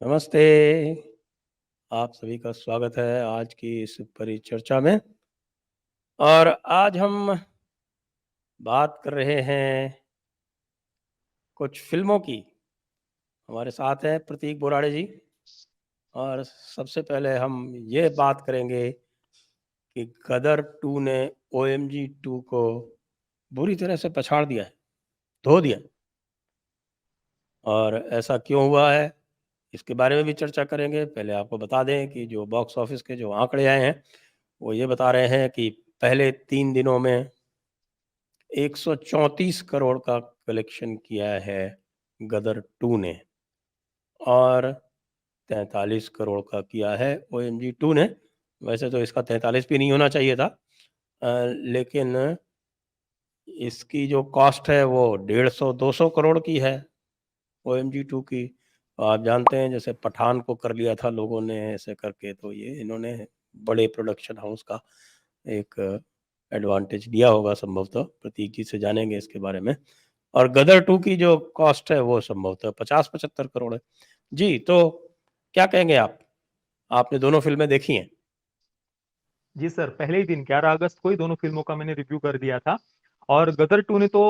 नमस्ते, आप सभी का स्वागत है आज की इस परिचर्चा में। और आज हम बात कर रहे हैं कुछ फ़िल्मों की। हमारे साथ हैं प्रतीक बोराड़े जी। और सबसे पहले हम ये बात करेंगे कि गदर 2 ने ओएमजी 2 को बुरी तरह से पछाड़ दिया है, धो दिया। और ऐसा क्यों हुआ है, इसके बारे में भी चर्चा करेंगे। पहले आपको बता दें कि जो बॉक्स ऑफिस के जो आंकड़े आए हैं, वो ये बता रहे हैं कि पहले 3 दिनों में 134 करोड़ का कलेक्शन किया है गदर 2 ने, और 43 करोड़ का किया है ओएमजी 2 ने। वैसे तो इसका 43 भी नहीं होना चाहिए था, लेकिन इसकी जो कॉस्ट है वो 150-200 करोड़ की है ओएमजी 2 की। आप जानते हैं जैसे पठान को कर लिया था लोगों ने ऐसे करके, तो ये इन्होंने बड़े प्रोडक्शन हाउस का एक एडवांटेज लिया होगा संभवतः। प्रतीक जी से जानेंगे इसके बारे में। और गदर 2 की जो कॉस्ट है वो संभवतः 50-75 करोड़ है। जी, तो क्या कहेंगे आप? आपने दोनों फिल्में देखी हैं। जी सर, पहले ही दिन 11 अगस्त को ही दोनों फिल्मों का मैंने रिव्यू कर दिया था। और गदर 2 ने तो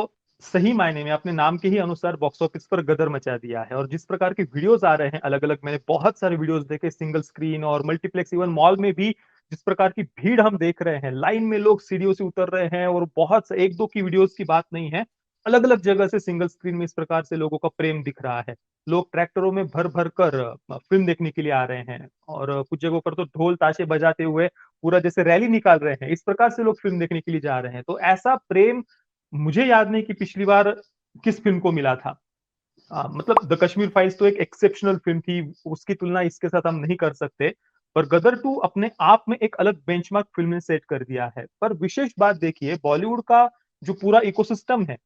सही मायने में अपने नाम के ही अनुसार बॉक्स ऑफिस पर गदर मचा दिया है। और जिस प्रकार के वीडियोस आ रहे हैं अलग अलग, मैंने बहुत सारे वीडियोस देखे, सिंगल स्क्रीन और मल्टीप्लेक्स, इवन मॉल में भी जिस प्रकार की भीड़ हम देख रहे हैं, लाइन में लोग सीढ़ियों से उतर रहे हैं। और बहुत एक दो की वीडियोस की बात नहीं है, अलग अलग जगह से सिंगल स्क्रीन में इस प्रकार से लोगों का प्रेम दिख रहा है। लोग ट्रैक्टरों में भर भर कर फिल्म देखने के लिए आ रहे हैं, और कुछ जगहों पर तो ढोल ताशे बजाते हुए पूरा जैसे रैली निकाल रहे हैं। इस प्रकार से लोग फिल्म देखने के लिए जा रहे हैं। तो ऐसा प्रेम मुझे याद नहीं कि पिछली बार किस फिल्म को मिला था। मतलब द कश्मीर फाइल्स तो एक एक्सेप्शनल फिल्म थी, उसकी तुलना इसके साथ हम नहीं कर सकते। पर गदर 2 अपने आप में एक अलग बेंचमार्क फिल्म ने सेट कर दिया है। पर विशेष बात देखिए, बॉलीवुड का जो पूरा इकोसिस्टम है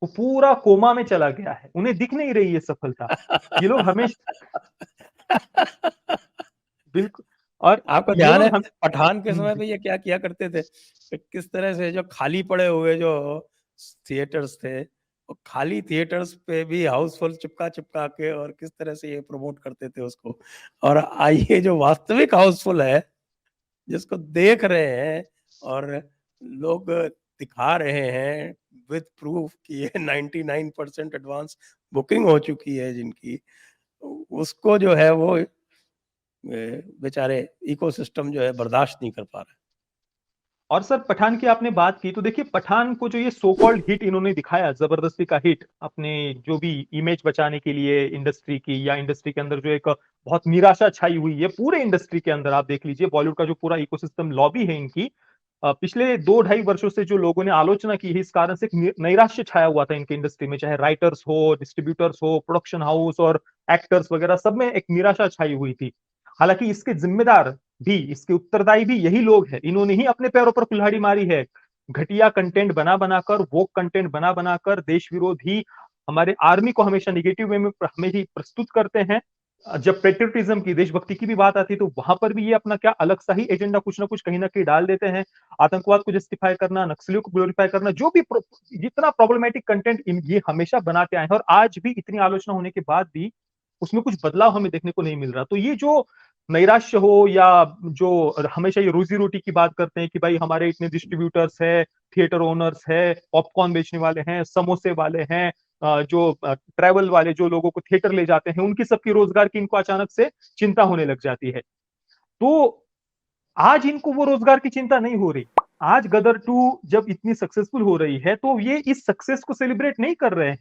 वो पूरा कोमा में चला गया है, उन्हें दिख नहीं रही है सफलता। ये लोग हमेशा बिल्कुल। और आपको ये ध्यान है लोग हम पठान के समय जी। पे ये क्या किया करते थे कि किस तरह से जो खाली पड़े हुए जो थिएटर्स थे, वो खाली थिएटर्स पे भी हाउसफुल चिपका चिपका के, और किस तरह से ये प्रमोट करते थे उसको। और आइए जो वास्तविक हाउसफुल है, जिसको देख रहे हैं और लोग दिखा रहे हैं विद प्रूफ कि ये 99% एडवांस बुकिंग हो चुकी है जिनकी, उसको जो है वो बेचारे इकोसिस्टम जो है बर्दाश्त नहीं कर पा रहा है। और सर, पठान की आपने बात की तो देखिए, पठान को जो ये सो कॉल्ड हिट इन्होंने दिखाया, जबरदस्ती का हिट, अपने जो भी इमेज बचाने के लिए इंडस्ट्री की, या इंडस्ट्री के अंदर जो एक बहुत निराशा छाई हुई है पूरे इंडस्ट्री के अंदर। आप देख लीजिए बॉलीवुड का जो पूरा इकोसिस्टम लॉबी है इनकी, पिछले 2-2.5 वर्षों से जो लोगों ने आलोचना की है, इस कारण से एक नैराश्य छाया हुआ था इनके इंडस्ट्री में, चाहे राइटर्स हो, डिस्ट्रीब्यूटर्स हो, प्रोडक्शन हाउस और एक्टर्स वगैरह, सब में एक निराशा छाई हुई थी। हालांकि इसके जिम्मेदार भी, इसके उत्तरदायी भी यही लोग हैं। इन्होंने ही अपने पैरों पर कुल्हाड़ी मारी है। घटिया कंटेंट बना बनाकर, वोक कंटेंट बना बनाकर देश विरोधी हमारे आर्मी को हमेशा निगेटिव वे में हमें ही प्रस्तुत करते हैं। जब पेट्रियोटिज्म की, देशभक्ति की भी बात आती है, तो वहां पर भी ये अपना क्या अलग सा ही एजेंडा कुछ ना कुछ कहीं ना कहीं डाल देते हैं। आतंकवाद को जस्टिफाई करना, नक्सलियों को ग्लोरीफाई करना, जो भी जितना प्रॉब्लमेटिक कंटेंट ये हमेशा बनाते आए हैं, और आज भी इतनी आलोचना होने के बाद भी उसमें कुछ बदलाव हमें देखने को नहीं मिल रहा। तो ये जो नैराश्य हो, या जो हमेशा ये रोजी रोटी की बात करते हैं कि भाई हमारे इतने डिस्ट्रीब्यूटर्स है, थिएटर ओनर्स है, पॉपकॉर्न बेचने वाले हैं, समोसे वाले हैं, जो ट्रैवल वाले जो लोगों को थिएटर ले जाते हैं, उनकी सबकी रोजगार की इनको अचानक से चिंता होने लग जाती है। तो आज इनको वो रोजगार की चिंता नहीं हो रही। आज गदर 2 जब इतनी सक्सेसफुल हो रही है, तो ये इस सक्सेस को सेलिब्रेट नहीं कर रहे हैं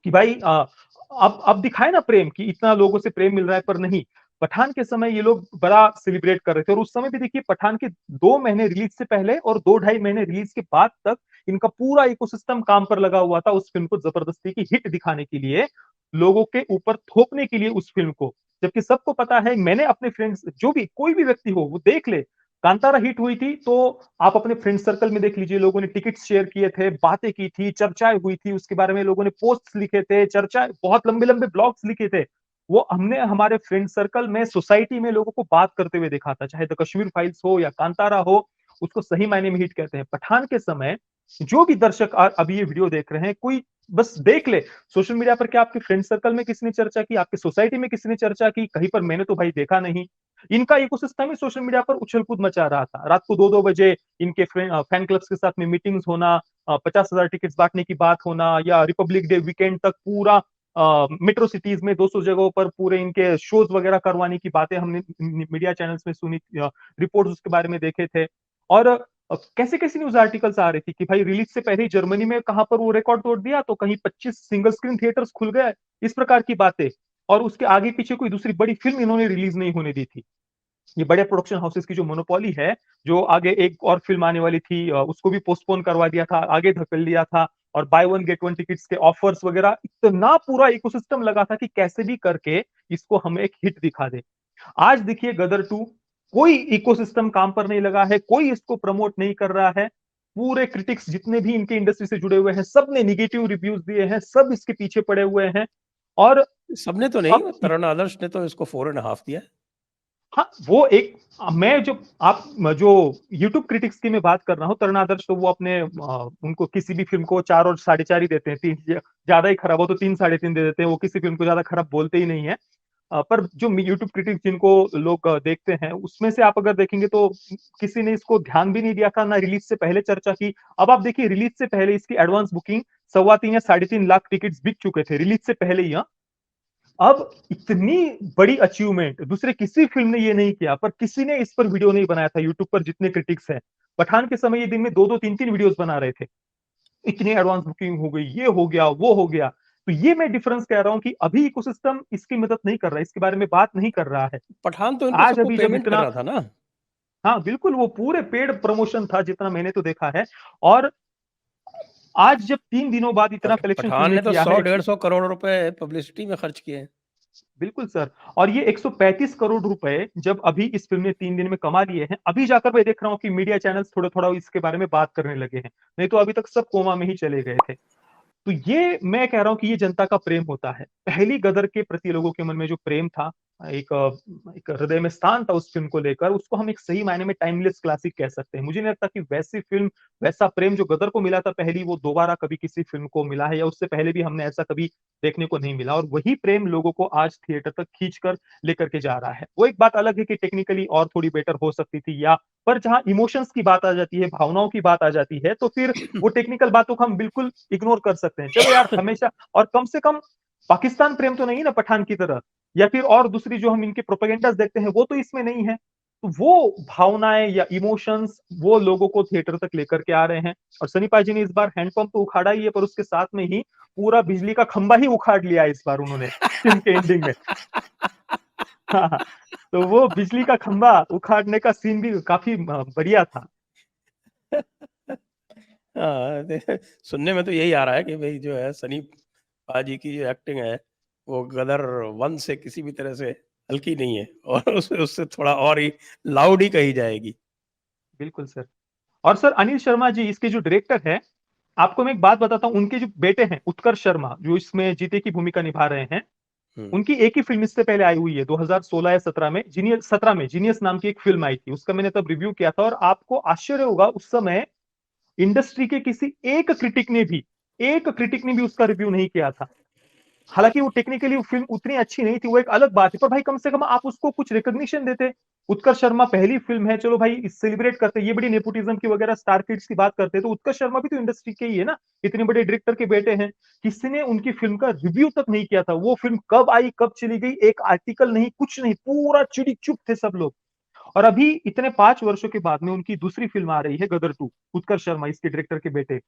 कि भाई अब दिखाए ना प्रेम, कि इतना लोगों से प्रेम मिल रहा है। पर नहीं, पठान के समय ये लोग बड़ा सेलिब्रेट कर रहे थे। और उस समय भी देखिए, पठान के 2 महीने रिलीज से पहले और 2-2.5 महीने रिलीज के बाद तक इनका पूरा इकोसिस्टम काम पर लगा हुआ था, उस फिल्म को जबरदस्ती की हिट दिखाने के लिए, लोगों के ऊपर थोपने के लिए उस फिल्म को। जबकि सबको पता है, मैंने अपने फ्रेंड्स, जो भी कोई भी व्यक्ति हो वो देख ले, कांतारा हिट हुई थी तो आप अपने फ्रेंड सर्कल में देख लीजिए, लोगों ने टिकट शेयर किए थे, बातें की थी, चर्चाएं हुई थी उसके बारे में, लोगों ने पोस्ट लिखे थे, चर्चा, बहुत लंबे लंबे ब्लॉग्स लिखे थे। वो हमने हमारे फ्रेंड सर्कल में, सोसाइटी में लोगों को बात करते हुए देखा था, चाहे द कश्मीर फाइल्स हो या कांतारा हो। उसको सही मायने में हिट कहते हैं। पठान के समय जो भी दर्शक अभी ये वीडियो देख रहे हैं, कोई बस देख ले, सोशल मीडिया पर क्या आपके फ्रेंड सर्कल में किसी ने चर्चा की, आपकी सोसाइटी में किसी ने चर्चा की, कहीं पर मैंने तो भाई देखा नहीं। इनका इकोसिस्टम ही सोशल मीडिया पर उछल-कूद मचा रहा था। रात को 2-2 बजे इनके फैन क्लब्स के साथ में मीटिंग्स होना, 50,000 टिकट्स बाँटने की बात होना, या रिपब्लिक डे वीकेंड तक पूरा मेट्रो सिटीज में 200 जगहों पर पूरे इनके शोज वगैरह करवाने की बातें हमने मीडिया चैनल्स में सुनी, रिपोर्ट्स उसके बारे में देखे थे। और कैसे-कैसे न्यूज़ आर्टिकल्स आ रही थी कि भाई रिलीज़ से पहले ही जर्मनी में कहाँ पर वो रिकॉर्ड तोड़ दिया, तो कहीं 25 सिंगल स्क्रीन थिएटर्स खुल गए, इस प्रकार की बातें। और उसके आगे पीछे कोई दूसरी बड़ी फ़िल्म इन्होंने रिलीज़ नहीं होने दी थी। ये बड़े प्रोडक्शन हाउसेस की जो मोनोपोली है, जो आगे एक और फ़िल्म आने वाली थी, उसको भी पोस्टपोन करवा दिया था, आगे धकेल दिया था, और by one get one tickets के ऑफर्स वगैरह, इतना पूरा इकोसिस्टम लगा था कि कैसे भी करके इसको हम एक हिट दिखा दें। आज देखिए गदर 2, कोई इकोसिस्टम काम पर नहीं लगा है, कोई इसको प्रमोट नहीं कर रहा है। पूरे क्रिटिक्स जितने भी इनके इंडस्ट्री से जुड़े हुए हैं, सब ने नेगेटिव रिव्यूज दिए हैं, सब इसके पीछे पड़े हुए हैं। और सबने तो नहीं, अब तरुण आदर्श ने तो इसको 4.5 दिया है। हाँ, वो एक मैं जो आप जो यूट्यूब क्रिटिक्स की मैं बात कर रहा हूँ, तरुण आदर्श तो वो अपने उनको किसी भी फ़िल्म को 4 और 4.5 ही देते हैं, 3 ज़्यादा ही खराब हो तो 3 साढ़े 3 दे देते हैं, वो किसी फ़िल्म को ज़्यादा खराब बोलते ही नहीं है। पर जो यूट्यूब क्रिटिक्स जिनको लोग देखते हैं, उसमें से आप अगर देखेंगे तो किसी ने इसको ध्यान भी नहीं दिया था, ना रिलीज़ से पहले चर्चा की। अब आप देखिए रिलीज़ से पहले इसकी एडवांस बुकिंग 3.25 या 3.5 लाख टिकट्स बिक चुके थे, रिलीज़ से पहले ही, हाँ। अब इतनी बड़ी अचीवमेंट दूसरे किसी फ़िल्म ने ये नहीं किया, पर किसी ने इस पर वीडियो नहीं बनाया था यूट्यूब पर जितने क्रिटिक्स हैं। पठान के समय ये दिन में 2-2 3-3 वीडियोज़ बना रहे थे। इतनी एडवांस बुकिंग हो गई, ये हो गया, वो हो गया। तो ये मैं डिफरेंस कह रहा हूँ कि अभी इकोसिस्टम इसकी मदद नहीं कर रहा है, इसके बारे में बात नहीं कर रहा है। पठान तो इनको आज सबको अभी जब पेमेंट कर इतना, रहा था ना। हाँ, बिल्कुल वो पूरे पेड प्रमोशन था जितना मैंने तो देखा है। और आज जब 3 दिनों बाद इतना कलेक्शन फ़िल्म पठान ने ने तो किया है, 100-150 करोड़ रुपए पब्लिसिटी में खर्च किए हैं। बिल्कुल सर। और ये 135 करोड़ रुपए जब अभी इस फ़िल्म ने 3 दिन में कमा लिए हैं, अभी जाकर मैं देख रहा हूँ कि मीडिया चैनल्स थोड़ा-थोड़ा इसके बारे में बात करने लगे हैं। नहीं तो अभी तक सब कोमा में ही चले गए थे। तो ये मैं कह रहा हूँ कि ये जनता का प्रेम होता है। पहली गदर के प्रति लोगों के मन में जो प्रेम था, एक एक हृदय में स्थान था उस फ़िल्म को लेकर, उसको हम एक सही मायने में टाइमलेस क्लासिक कह सकते हैं। मुझे नहीं लगता कि वैसी फ़िल्म, वैसा प्रेम जो गदर को मिला था पहली, वो दोबारा कभी किसी फ़िल्म को मिला है, या उससे पहले भी हमने ऐसा कभी देखने को नहीं मिला, और वही प्रेम लोगों को आज थिएटर तक खींच कर लेकर के जा रहा है। वो एक बात अलग है कि टेक्निकली और थोड़ी बेटर हो सकती थी, या पर जहाँ इमोशंस की बात आ जाती है, भावनाओं की बात आ जाती है, तो फिर वो टेक्निकल बातों को हम बिल्कुल इग्नोर कर सकते हैं। चलो यार, हमेशा और कम से कम पाकिस्तान प्रेम तो नहीं है ना पठान की तरह, या फिर और दूसरी जो हम इनके प्रोपेगेंडास देखते हैं, वो तो इसमें नहीं है। तो वो भावनाएँ या इमोशंस वो लोगों को थिएटर तक लेकर के आ रहे हैं। और सनी पाजी ने इस बार हैंडपंप तो उखाड़ा ही है, पर उसके साथ में ही पूरा बिजली का खंभा ही उखाड़ लिया इस बार उन्होंने फ़िल्म के एंडिंग में। हाँ, हाँ। तो वो बिजली का खंभा उखाड़ने का सीन भी काफ़ी बढ़िया था। हाँ, सुनने में तो यही आ रहा है कि भाई जो है सनी पाजी की जो एक्टिंग है, वो गदर 1 से किसी भी तरह से हल्की नहीं है, और उससे उससे थोड़ा और ही लाउड ही कही जाएगी। बिल्कुल सर। और सर अनिल शर्मा जी इसके जो डायरेक्टर हैं, आपको मैं एक बात बताता हूँ, उनके जो बेटे हैं उत्कर्ष शर्मा, जो इसमें जीते की भूमिका निभा रहे हैं, हुँ। उनकी एक ही फ़िल्म इससे पहले आई हुई है 2016 या 17 में, जीनियस नाम की एक फ़िल्म आई थी। उसका मैंने तब रिव्यू किया था, और आपको आश्चर्य होगा उस समय इंडस्ट्री के किसी एक क्रिटिक ने भी उसका रिव्यू नहीं किया था। हालाँकि वो टेक्निकली वो फ़िल्म उतनी अच्छी नहीं थी, वो एक अलग बात है, पर भाई कम से कम आप उसको कुछ रिकॉग्निशन देते। उत्कर्ष शर्मा पहली फ़िल्म है, चलो भाई सेलिब्रेट करते, ये बड़ी नेपोटिज़्म की वगैरह स्टार किड्स की बात करते हैं, तो उत्कर्ष शर्मा भी तो इंडस्ट्री के ही है ना, इतने बड़े डायरेक्टर के बेटे हैं। किसी ने उनकी फ़िल्म का रिव्यू तक नहीं किया था। वो फ़िल्म कब आई, कब चली गई, एक आर्टिकल नहीं, कुछ नहीं, पूरा चिड़ी चुप थे सब लोग। और अभी इतने 5 वर्षों के बाद में उनकी दूसरी फ़िल्म आ रही है गदर 2, उत्कर्ष शर्मा इसके डायरेक्टर के बेटे।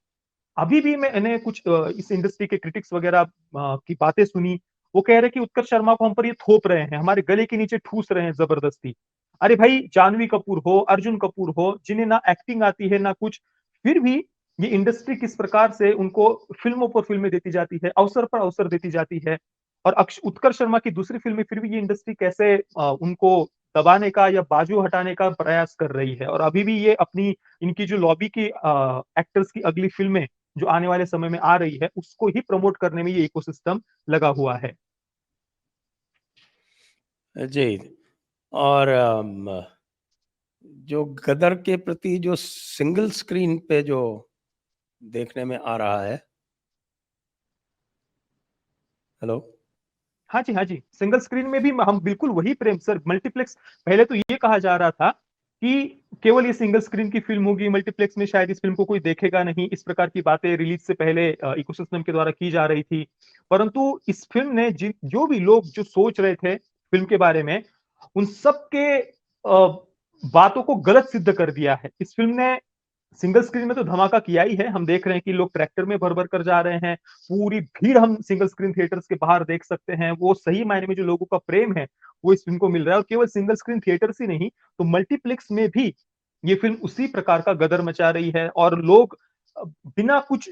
अभी भी मैंने कुछ इस इंडस्ट्री के क्रिटिक्स वगैरह की बातें सुनी। वो कह रहे हैं कि उत्कर्ष शर्मा को हम पर ये थोप रहे हैं, हमारे गले के नीचे ठूस रहे हैं ज़बरदस्ती। अरे भाई, जानवी कपूर हो, अर्जुन कपूर हो, जिन्हें ना एक्टिंग आती है ना कुछ, फिर भी ये इंडस्ट्री किस प्रकार से उनको फ़िल्मों पर फ़िल्में देती जाती है, अवसर पर अवसर देती जाती है। और उत्कर्ष शर्मा की दूसरी फ़िल्म में फिर भी ये इंडस्ट्री कैसे उनको दबाने का या बाजू हटाने का प्रयास कर रही है। और अभी भी ये अपनी इनकी जो लॉबी की एक्टर्स की अगली फ़िल्में जो आने वाले समय में आ रही है, उसको ही प्रमोट करने में ये इकोसिस्टम लगा हुआ है। जी। और जो गदर के प्रति जो सिंगल स्क्रीन पे जो देखने में आ रहा है। हेलो। हाँ जी, हाँ जी। सिंगल स्क्रीन में भी हम बिल्कुल वही प्रेम सर, मल्टीप्लेक्स पहले तो ये कहा जा रहा था कि केवल ये सिंगल स्क्रीन की फ़िल्म होगी, मल्टीप्लेक्स में शायद इस फ़िल्म को कोई देखेगा नहीं, इस प्रकार की बातें रिलीज़ से पहले इकोसिस्टम के द्वारा की जा रही थी। परंतु इस फ़िल्म ने जो भी लोग जो सोच रहे थे फ़िल्म के बारे में, उन सबके बातों को गलत सिद्ध कर दिया है। इस फ़िल्म ने सिंगल स्क्रीन में तो धमाका किया ही है। हम देख रहे हैं कि लोग ट्रैक्टर में भर-भर कर जा रहे हैं। पूरी भीड़ हम सिंगल स्क्रीन थिएटर्स के बाहर देख सकते हैं। वो सही मायने में जो लोगों का प्रेम है, वो इस फ़िल्म को मिल रहा है और केवल सिंगल स्क्रीन थिएटर्स ही नहीं, तो मल्टीप्लेक्स में भी ये फ़िल्म उसी प्रकार का गदर मचा रही है और लोग बिना कुछ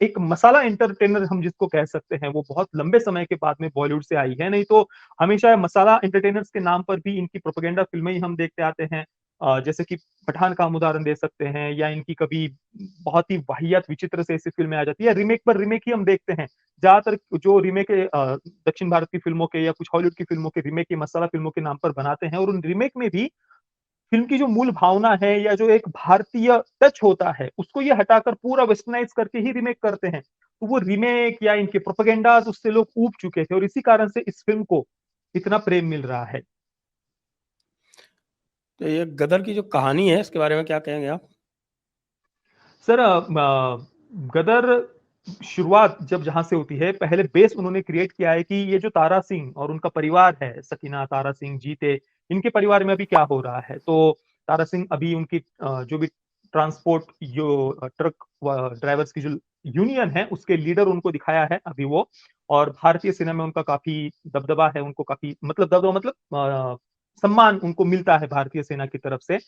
एक मसाला एंटरटेनर हम जिसको कह सकते हैं, वो बहुत लंबे समय के बाद में बॉलीवुड से आई है। नहीं तो हमेशा मसाला एंटरटेनर्स के नाम पर भी इनकी प्रोपेगेंडा फ़िल्में ही हम देखते आते हैं। जैसे कि पठान का हम उदाहरण दे सकते हैं या इनकी कभी बहुत ही वाहियात विचित्र से ऐसी फ़िल्में आ जाती है या रीमेक पर रीमेक ही हम देखते हैं। ज़्यादातर जो रीमेक दक्षिण भारत की फ़िल्मों के या कुछ हॉलीवुड की फ़िल्मों के रीमेक ये मसाला फ़िल्मों के नाम पर बनाते हैं और उन रीमेक में भी फ़िल्म की जो मूल भावना है या जो एक भारतीय टच होता है, उसको ये हटाकर पूरा वेस्टर्नाइज़ करके ही रीमेक करते हैं। तो वो रीमेक या इनके प्रोपेगेंडाज़ उससे लोग ऊब चुके थे और इसी कारण से इस फ़िल्म को इतना प्रेम मिल रहा है। तो ये गदर की जो कहानी है, इसके बारे में क्या कहेंगे आप? सर गदर शुरुआत जब जहाँ से होती है, पहले बेस उन्होंने क्रिएट किया है कि ये जो तारा सिंह और उनका परिवार है, सकीना, तारा सिंह, जीते, इनके परिवार में अभी क्या हो रहा है। तो तारा सिंह अभी उनकी जो भी ट्रांसपोर्ट ट्रक व ड्राइवर्स की जो यूनियन है, उसके लीडर उनको दिखाया है अभी वो और भारतीय सेना में उनका काफ़ी दबदबा है, उनको काफ़ी मतलब दबदबा मतलब सम्मान उनको मिलता है भारतीय सेना की तरफ से।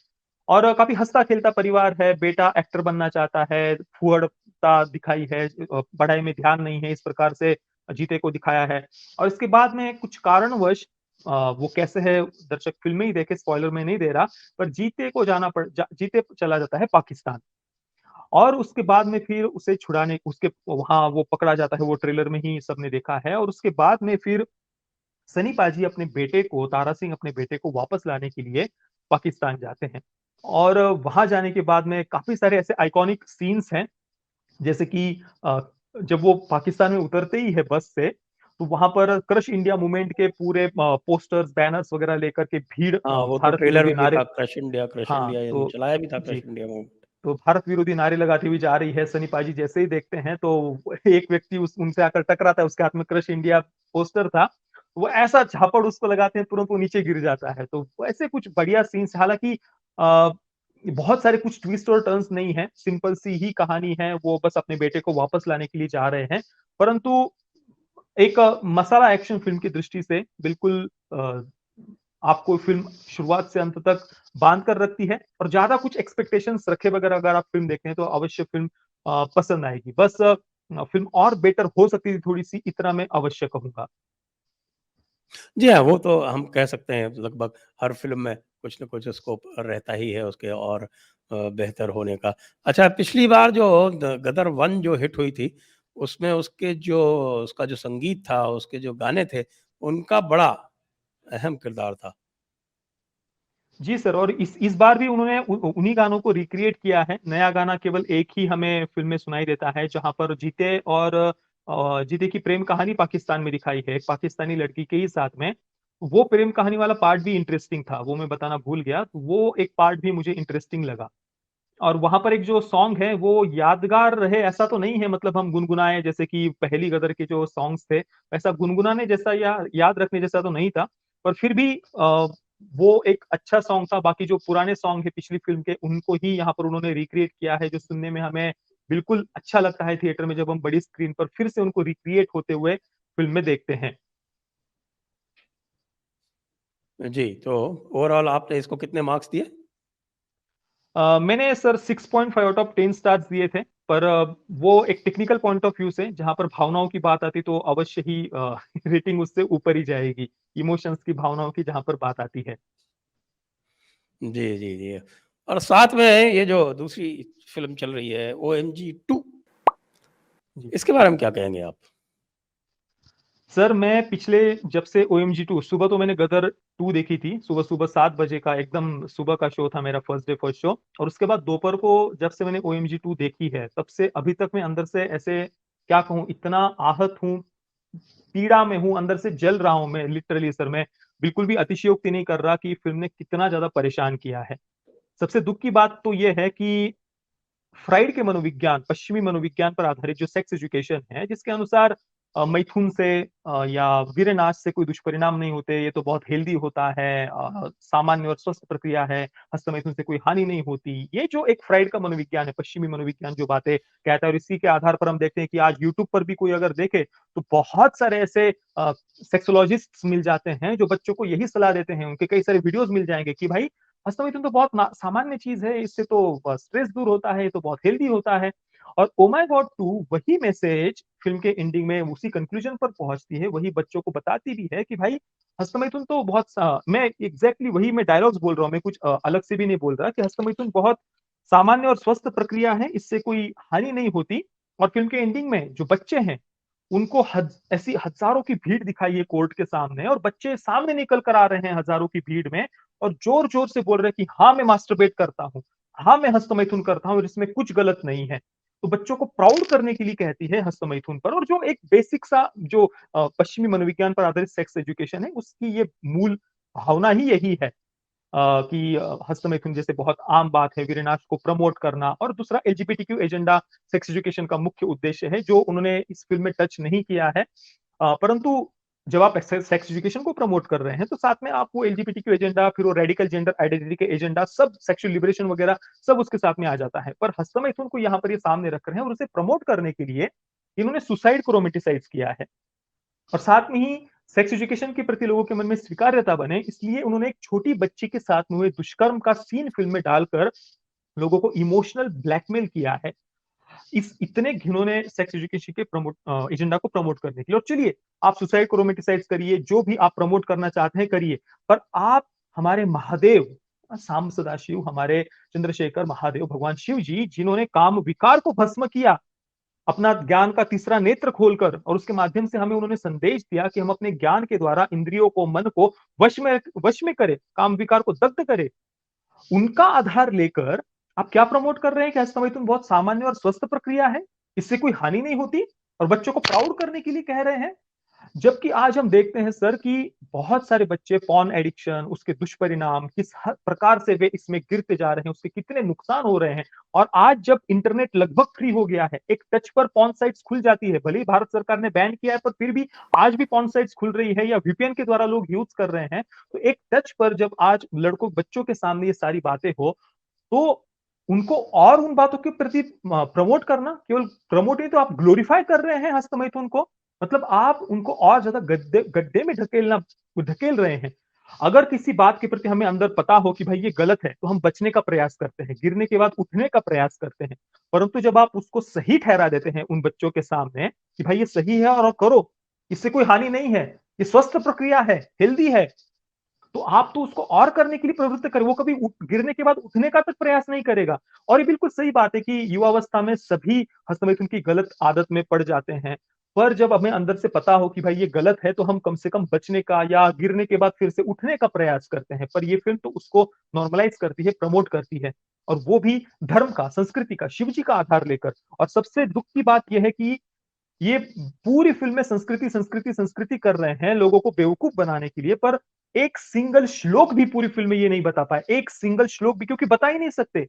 और काफ़ी हँसता-खेलता परिवार है, बेटा एक्टर बनना चाहता है, फुहड़ता दिखाई है पढ़ाई में ध्यान नहीं है, इस प्रकार से जीते को दिखाया है। और इसके बाद में कुछ कारणवश वो कैसे है दर्शक फ़िल्म में ही देखे, स्पॉइलर मैं नहीं दे रहा, पर जीते चला जाता है पाकिस्तान। और उसके बाद में फिर उसे छुड़ाने उसके वहाँ वो पकड़ा जाता है, वो ट्रेलर में ही सबने देखा है और उसके बाद में फिर सनी पाजी अपने बेटे को तारा सिंह अपने बेटे को वापस लाने के लिए पाकिस्तान जाते हैं। और वहाँ जाने के बाद में काफ़ी सारे ऐसे आइकॉनिक सीन्स हैं, जैसे कि जब वो पाकिस्तान में उतरते ही है बस से, तो वहाँ पर क्रश इंडिया मूवमेंट के पूरे पोस्टर्स, बैनर्स वगैरह लेकर के भीड़ हाँ, वो तो भारत ट्रेलर विरोधी में भी नारे था, क्रश हाँ, इंडिया ये तो तो चलाया भी था, क्रश जी। India movement. तो भारत विरोधी नारे लगाती हुई जा रही है, सनी पाजी जैसे ही देखते हैं तो एक व्यक्ति उस उनसे आकर टकराता है, उसके हाथ में क्रश इंडिया पोस्टर था। वो ऐसा झापड़ उसको लगाते हैं, तुरंत वो नीचे गिर जाता है। तो ऐसे कुछ बढ़िया सीन्स हालाँकि अ, बहुत सारे कुछ ट्विस्ट और टर्न्स नहीं हैं, सिंपल सी ही कहानी है, वो बस अपने बेटे को वापस लाने के लिए जा रहे हैं। परंतु एक मसाला एक्शन फ़िल्म की दृष्टि से बिल्कुल आपको फ़िल्म शुरुआत से अंत तक बाँध कर रखती है और ज़्यादा कुछ एक्सपेक्टेशंस रखे बगैर अगर आप फ़िल्म देखते हैं तो अवश्य फ़िल्म पसंद आएगी। बस फ़िल्म और बेटर हो सकती थी थोड़ी-सी इतना मैं अवश्य कहूँगा। जी हाँ, वो तो हम कह सकते हैं लगभग हर फ़िल्म में कुछ न कुछ स्कोप रहता ही है उसके और बेहतर होने का। अच्छा, पिछली बार जो द गदर 1 जो हिट हुई थी, उसमें उसका जो संगीत था, उसके जो गाने थे, उनका बड़ा अहम किरदार था। जी सर और इस बार भी उन्होंने उन्हीं गानों को रिक्रिएट किया है। नया गाना केवल एक ही हमें फ़िल्म में सुनाई देता है जहाँ पर जीते और जीते की प्रेम कहानी पाकिस्तान में दिखाई है, एक पाकिस्तानी लड़की के ही साथ में। वो प्रेम कहानी वाला पार्ट भी इंटरेस्टिंग था, वो मैं बताना भूल गया। तो वो एक पार्ट भी मुझे इंटरेस्टिंग लगा। और वहाँ पर एक जो सॉन्ग है वो यादगार रहे ऐसा तो नहीं है मतलब हम गुनगुनाएँ जैसे कि पहली गदर के जो सॉन्ग्स थे, वैसा गुनगुनाने जैसा या याद रखने जैसा तो नहीं था। पर फिर भी वो एक अच्छा सॉन्ग था, बाकी जो पुराने सॉन्ग है पिछली फ़िल्म के उनको ही यहाँ पर उन्होंने रिक्रिएट किया है, जो सुनने में हमें बिल्कुल अच्छा लगता है थिएटर में जब हम बड़ी स्क्रीन पर फिर से उनको रिक्रिएट होते हुए फ़िल्म में देखते हैं। जी, तो ओवरऑल आपने इसको कितने मार्क्स दिए? मैंने सर 6.5 आउट ऑफ 10 स्टार्स दिए थे, पर वो एक टेक्निकल पॉइंट ऑफ व्यू से जहाँ पर भावनाओं की बात आती तो अवश्य ही रेटिंग उससे ऊपर ही जाएगी। इमोशंस की भावनाओं की जहाँ पर बात आती है। जी, जी, जी। और साथ में ये जो दूसरी फ़िल्म चल रही है ओएमजी 2, जी। इसके बारे में क्या कहेंगे आप? सर मैं पिछले जब से OMG 2 सुबह तो मैंने गदर 2 देखी थी, सुबह-सुबह 7 बजे का एकदम सुबह का शो था मेरा फर्स्ट डे फर्स्ट शो और उसके बाद दोपहर को जब से मैंने OMG 2 देखी है, तब से अभी तक मैं अंदर से ऐसे क्या कहूँ इतना आहत हूँ, पीड़ा में हूँ, अंदर से जल रहा हूँ मैं लिटरली सर मैं बिल्कुल भी अतिशयोक्ति नहीं कर रहा कि फ़िल्म ने कितना ज़्यादा परेशान किया है। सबसे दुःख की बात तो ये है कि फ्राइड के मनोविज्ञान, पश्चिमी मनोविज्ञान पर आधारित जो सेक्स एजुकेशन है, जिसके अनुसार मैथुन से या वीर्यनाश से कोई दुष्परिणाम नहीं होते, ये तो बहुत हेल्दी होता है सामान्य और स्वस्थ प्रक्रिया है, हस्तमैथुन से कोई हानि नहीं होती। ये जो एक फ्राइड का मनोविज्ञान है, पश्चिमी मनोविज्ञान जो बातें कहता है और इसी के आधार पर हम देखते हैं कि आज यूट्यूब पर भी कोई अगर देखे, तो बहुत सारे ऐसे सेक्सोलॉजिस्ट्स मिल जाते हैं, जो बच्चों को यही सलाह देते हैं, उनके कई सारे वीडियोज़ मिल जाएँगे कि भाई हस्तमैथुन तो बहुत ना सामान्य चीज़ है, इससे तो स्ट्रेस दूर होता है, ये तो बहुत हेल्दी होता है। और ओह माय गॉड 2 वही मैसेज फ़िल्म के एंडिंग में उसी कंक्लूजन पर पहुँचती है, वही बच्चों को बताती भी है कि भाई हस्तमैथुन तो बहुत सा मैं एग्ज़ैक्टली वही मैं डायलॉग्स बोल रहा हूँ, मैं कुछ अलग से भी नहीं बोल रहा कि हस्तमैथुन बहुत सामान्य और स्वस्थ प्रक्रिया है, इससे कोई हानि नहीं होती। और फ़िल्म के एंडिंग में जो बच्चे हैं, उनको ऐसी हज़ारों की भीड़ दिखाई है कोर्ट के सामने और बच्चे सामने निकल कर आ रहे हैं हज़ारों की भीड़ में और ज़ोर-ज़ोर से बोल रहे हैं कि हाँ, मैं मास्टरबेट करता हूँ। हाँ, मैं हस्तमैथुन करता हूँ और इसमें कुछ गलत नहीं है। तो बच्चों को प्राउड करने के लिए कहती है हस्तमैथुन पर और जो एक बेसिक सा जो पश्चिमी मनोविज्ञान पर आधारित सेक्स एजुकेशन है, उसकी ये मूल भावना ही यही है। कि हस्तमैथुन जैसे बहुत आम बात है, वीर्यनाश को प्रमोट करना और दूसरा एलजीबीटीक्यू एजेंडा सेक्स एजुकेशन का मुख्य उद्देश्य है, जो उन्होंने इस फ़िल्म में टच नहीं किया है। परंतु जब आप सेक्स एजुकेशन को प्रमोट कर रहे हैं, तो साथ में आप वो एलजीबीटीक्यू एजेंडा, फिर वो रेडिकल जेंडर आइडेंटिटी के एजेंडा, सब सेक्सुअल लिबरेशन वगैरह सब उसके साथ में आ जाता है। पर हस्तमैथुन को यहाँ पर ये सामने रख रहे हैं और उसे प्रमोट करने के लिए इन्होंने सुसाइड को रोमांटिसाइज़ किया है। और साथ में ही सेक्स एजुकेशन के प्रति लोगों के मन में स्वीकार्यता बने, इसलिए उन्होंने एक छोटी बच्ची के साथ में हुए दुष्कर्म का सीन फ़िल्म में डालकर लोगों को इमोशनल ब्लैकमेल किया है। इस इतने घिनौने सेक्स एजुकेशन के एजेंडा को प्रमोट करने के लिए और चलिए, आप सुसाइड को रोमांटिसाइज़ करिए, जो भी आप प्रमोट करना चाहते हैं करिए, पर आप हमारे महादेव सांब सदाशिव, हमारे चंद्रशेखर महादेव भगवान शिव जी, जिन्होंने काम विकार को भस्म किया, अपना ज्ञान का तीसरा नेत्र खोलकर और उसके माध्यम से हमें उन्होंने संदेश दिया कि हम अपने ज्ञान के द्वारा इंद्रियों को, मन को वश में करें, काम विकार को दग्ध करें। उनका आधार लेकर आप क्या प्रमोट कर रहे हैं कि हस्तमैथुन बहुत सामान्य और स्वस्थ प्रक्रिया है, इससे कोई हानि नहीं होती और बच्चों को प्राउड करने के लिए कह रहे हैं। जबकि आज हम देखते हैं सर कि बहुत सारे बच्चे पॉर्न एडिक्शन, उसके दुष्परिणाम, किस हद प्रकार से वे इसमें गिरते जा रहे हैं, उसके कितने नुकसान हो रहे हैं। और आज जब इंटरनेट लगभग फ्री हो गया है, एक टच पर पॉर्न साइट्स खुल जाती है, भले ही भारत सरकार ने बैन किया है, पर फिर भी आज भी पॉर्न साइट्स खुल रही है या VPN के द्वारा लोग यूज़ कर रहे हैं। तो एक टच पर जब आज लड़कों बच्चों के सामने ये सारी बातें हो, तो उनको और उन बातों के प्रति प्रमोट करना, केवल प्रमोट नहीं तो आप ग्लोरीफाई कर रहे हैं हस्तमैथुन को। मतलब आप उनको और ज़्यादा गड्ढे गड्ढे में ढकेल रहे हैं। अगर किसी बात के प्रति हमें अंदर पता हो कि भाई ये गलत है, तो हम बचने का प्रयास करते हैं, गिरने के बाद उठने का प्रयास करते हैं। परंतु जब आप उसको सही ठहरा देते हैं उन बच्चों के सामने कि भाई ये सही है और करो, इससे कोई हानि नहीं है, ये स्वस्थ प्रक्रिया है, हेल्दी है, तो आप तो उसको और करने के लिए प्रवृत्त करें, वो कभी गिरने के बाद उठने का तक प्रयास नहीं करेगा। और ये बिल्कुल सही बात है कि युवावस्था में सभी हस्तमैथुन की गलत आदत में पड़ जाते हैं। पर जब हमें अंदर से पता हो कि भाई ये गलत है, तो हम कम से कम बचने का या गिरने के बाद फिर से उठने का प्रयास करते हैं। पर ये फ़िल्म तो उसको नॉर्मलाइज़ करती है, प्रमोट करती है और वो भी धर्म का, संस्कृति का, शिव जी का आधार लेकर। और सबसे दुःख की बात ये है कि ये पूरी फ़िल्म में संस्कृति, संस्कृति, संस्कृति कर रहे हैं लोगों को बेवकूफ़ बनाने के लिए, पर एक सिंगल श्लोक भी पूरी फ़िल्म में ये नहीं बता पाए। एक सिंगल श्लोक भी क्योंकि बता ही नहीं सकते।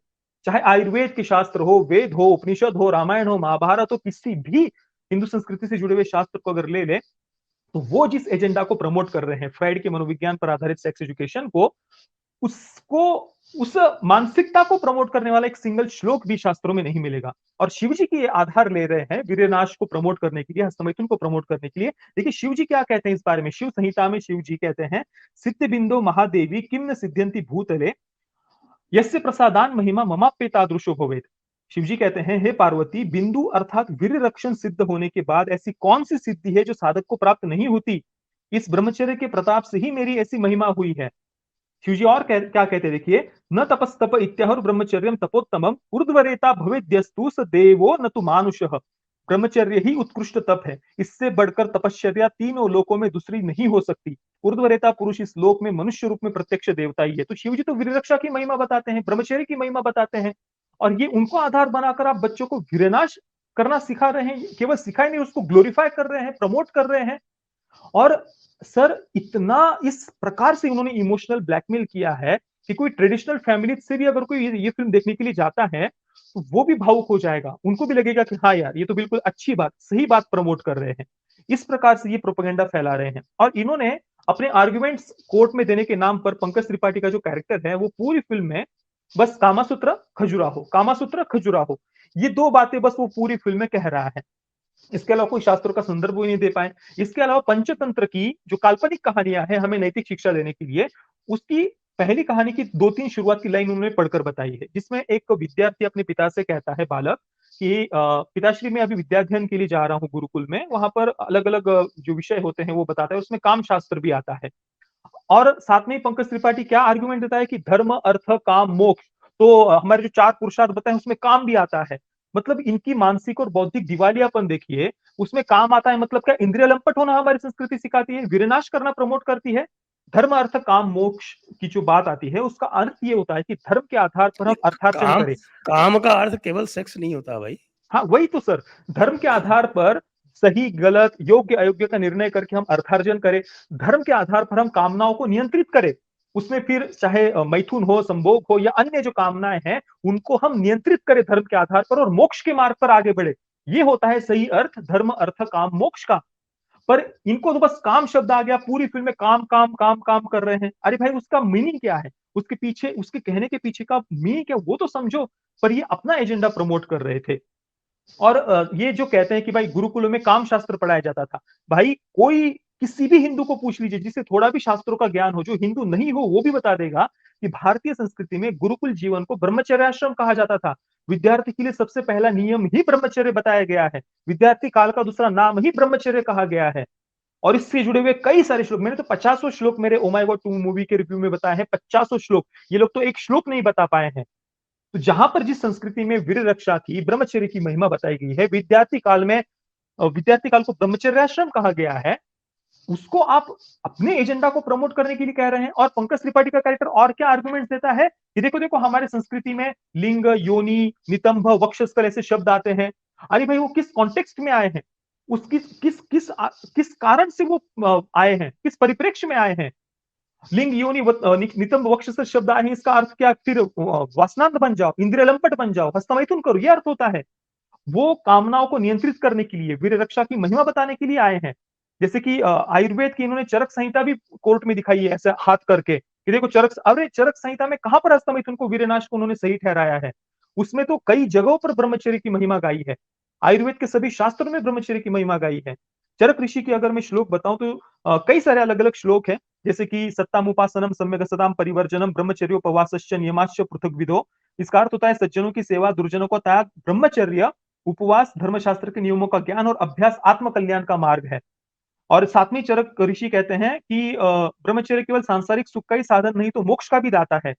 चाहे आयुर्वेद के शास्त्र हो, वेद हो, उपनिषद हो, रामायण हो, महाभारत हो, किसी भी हिंदू संस्कृति से जुड़े हुए शास्त्र को अगर ले लें, तो वो जिस एजेंडा को प्रमोट कर रहे हैं, फ्राइड के मनोविज्ञान पर आधारित सेक्स एजुकेशन को, उसको उस मानसिकता को प्रमोट करने वाला एक सिंगल श्लोक भी शास्त्रों में नहीं मिलेगा। और शिव जी की ये आधार ले रहे हैं वीर्यनाश को प्रमोट करने के लिए, हस्तमैथुन को प्रमोट करने के लिए। देखिए शिव जी क्या कहते हैं इस बारे में, शिव संहिता में शिव जी कहते हैं, सिद्ध बिंदो महादेवी किम न सिद्ध्यंति भूतले यस्य प्रसादान महिमा ममाप्य तादृशो भवेत। शिव जी कहते हैं, हे पार्वती, बिंदु अर्थात वीर्य रक्षण सिद्ध होने के बाद ऐसी कौन सी सिद्धि है जो साधक को प्राप्त नहीं होती? इस ब्रह्मचर्य के प्रताप से ही मेरी ऐसी महिमा हुई है। शिव जी और क्या कहते हैं देखिए, न तपस्तप इत्याहुर ब्रह्मचर्यम तपोत्तमम ऊर्ध्वरेता भवेद्यस्तु स देवो न तु मानुषः। ब्रह्मचर्य ही उत्कृष्ट तप है, इससे बढ़कर तपश्चर्या तीनों लोकों में दूसरी नहीं हो सकती। ऊर्ध्वरेता पुरुष इस लोक में मनुष्य रूप में प्रत्यक्ष देवता ही है। तो शिव जी तो वीर रक्षा की महिमा बताते हैं, ब्रह्मचर्य की महिमा बताते हैं, और ये उनको आधार बनाकर आप बच्चों को वीरनाश करना सिखा रहे हैं। केवल सिखाई नहीं, उसको ग्लोरीफाई कर रहे हैं, प्रमोट कर रहे हैं। और सर इतना इस प्रकार से उन्होंने इमोशनल ब्लैकमेल किया है कि कोई ट्रेडिशनल फैमिली से भी अगर कोई ये फिल्म देखने के लिए जाता है तो वो भी भावुक हो जाएगा, उनको भी लगेगा कि हाँ यार ये तो बिल्कुल अच्छी बात, सही बात प्रमोट कर रहे हैं। इस प्रकार से ये प्रोपेगेंडा फैला रहे हैं। और इन्होंने अपने आर्ग्यूमेंट्स कोर्ट में देने के नाम पर पंकज त्रिपाठी का जो कैरेक्टर है वो पूरी फिल्म में बस कामासूत्र खजुराहो, कामासूत्र खजुराहो, ये दो बातें बस वो पूरी फिल्म में कह रहा है। इसके अलावा कोई शास्त्रों का संदर्भ भी नहीं दे पाए। इसके अलावा पंचतंत्र की जो काल्पनिक कहानियां हैं हमें नैतिक शिक्षा देने के लिए, उसकी पहली कहानी की 2-3 शुरुआत की लाइन उन्होंने पढ़कर बताई है, जिसमें एक विद्यार्थी अपने पिता से कहता है, बालक, कि पिताश्री मैं अभी विद्याध्ययन के लिए जा रहा हूँ गुरुकुल में, वहां पर अलग-अलग जो विषय होते हैं वो बताता है, उसमें काम शास्त्र भी आता है। और साथ में ही पंकज त्रिपाठी क्या आर्गुमेंट देता है कि धर्म, अर्थ, काम, मोक्ष, तो हमारे जो 4 पुरुषार्थ बताए उसमें काम भी आता है। मतलब इनकी मानसिक और बौद्धिक दिवालियापन देखिए, उसमें काम आता है मतलब क्या इंद्रिय लंपट होना हमारी संस्कृति सिखाती है, विनाश करना प्रमोट करती है। धर्म, अर्थ, काम, मोक्ष की जो बात आती है उसका अर्थ ये होता है कि धर्म के आधार पर हम अर्थार्जन काम करें। काम का अर्थ केवल सेक्स नहीं होता भाई। हाँ, वही तो सर, धर्म के आधार पर सही, गलत, योग्य, अयोग्य का निर्णय करके हम अर्थार्जन करें। धर्म के आधार पर हम कामनाओं को नियंत्रित करें। उसमें फिर चाहे मैथुन हो, संभोग हो या अन्य जो कामनाएं हैं, उनको हम नियंत्रित करें धर्म के आधार पर और मोक्ष के मार्ग पर आगे बढ़े। ये होता है सही अर्थ धर्म, अर्थ, काम, मोक्ष का। पर इनको तो बस काम शब्द आ गया, पूरी फिल्म में काम, काम, काम, काम कर रहे हैं। अरे भाई उसका मीनिंग क्या है? उसके पीछे, उसके कहने के पीछे का मीनिंग क्या, वो तो समझो। पर ये अपना एजेंडा प्रमोट कर रहे थे। और ये जो कहते हैं कि भाई गुरुकुलों में काम शास्त्र पढ़ाया जाता था, भाई कोई किसी भी हिंदू को पूछ लीजिए जिसे थोड़ा भी शास्त्रों का ज्ञान हो, जो हिंदू नहीं हो वो भी बता देगा कि भारतीय संस्कृति में गुरुकुल जीवन को ब्रह्मचर्याश्रम कहा जाता था। विद्यार्थी के लिए सबसे पहला नियम ही ब्रह्मचर्य बताया गया है। विद्यार्थी काल का दूसरा नाम ही ब्रह्मचर्य कहा गया है। और इससे जुड़े हुए कई सारे श्लोक, मैंने तो 50 श्लोक मेरे ओ माय गॉड 2 मूवी के रिव्यू में बताए हैं, 50 श्लोक। ये लोग तो एक श्लोक नहीं बता पाए हैं। तो जहां पर जिस संस्कृति में वीर रक्षा की, ब्रह्मचर्य की महिमा बताई गई है, विद्यार्थी काल को ब्रह्मचर्याश्रम कहा गया है, उसको आप अपने एजेंडा को प्रमोट करने के लिए कह रहे हैं। और पंकज त्रिपाठी का कैरेक्टर और क्या आर्गुमेंट देता है कि देखो देखो हमारे संस्कृति में लिंग, योनि, नितंभ, वक्षस्थल ऐसे शब्द आते हैं। अरे भाई वो किस कॉन्टेक्स्ट में आए हैं, उस किस कारण से वो आए हैं, किस परिप्रेक्ष्य में आए हैं। लिंग, योनि, नितंब, वक्षस्थल शब्द आए हैं, इसका अर्थ क्या फिर वासनांध बन जाओ, इंद्रिय लंपट बन जाओ, हस्तमैथुन करो, ये अर्थ होता है। वो कामनाओं को नियंत्रित करने के लिए, वीर रक्षा की महिमा बताने के लिए आए हैं। जैसे कि आयुर्वेद की इन्होंने चरक संहिता भी कोर्ट में दिखाई है ऐसे हाथ करके कि देखो चरक संहिता में कहां पर हस्तमैथुन को, वीरनाश को उन्होंने सही ठहराया है। उसमें तो कई जगहों पर ब्रह्मचर्य की महिमा गाई है। आयुर्वेद के सभी शास्त्रों में ब्रह्मचर्य की महिमा गाई है। चरक ऋषि की अगर मैं श्लोक बताऊं तो कई सारे अलग अलग श्लोक हैं, जैसे कि सत्तामुपासनम सम्यक सदाम परिवर्जनम ब्रह्मचर्योपवासश्च नियमाश्च पृथक विदो। इसका अर्थ होता है सज्जनों की सेवा, दुर्जनों का त्याग, ब्रह्मचर्य, उपवास, धर्मशास्त्र के नियमों का ज्ञान और अभ्यास आत्म कल्याण का मार्ग है। और सातवीं चरक ऋषि कहते हैं कि ब्रह्मचर्य केवल सांसारिक सुख का ही साधन नहीं तो मोक्ष का भी दाता है।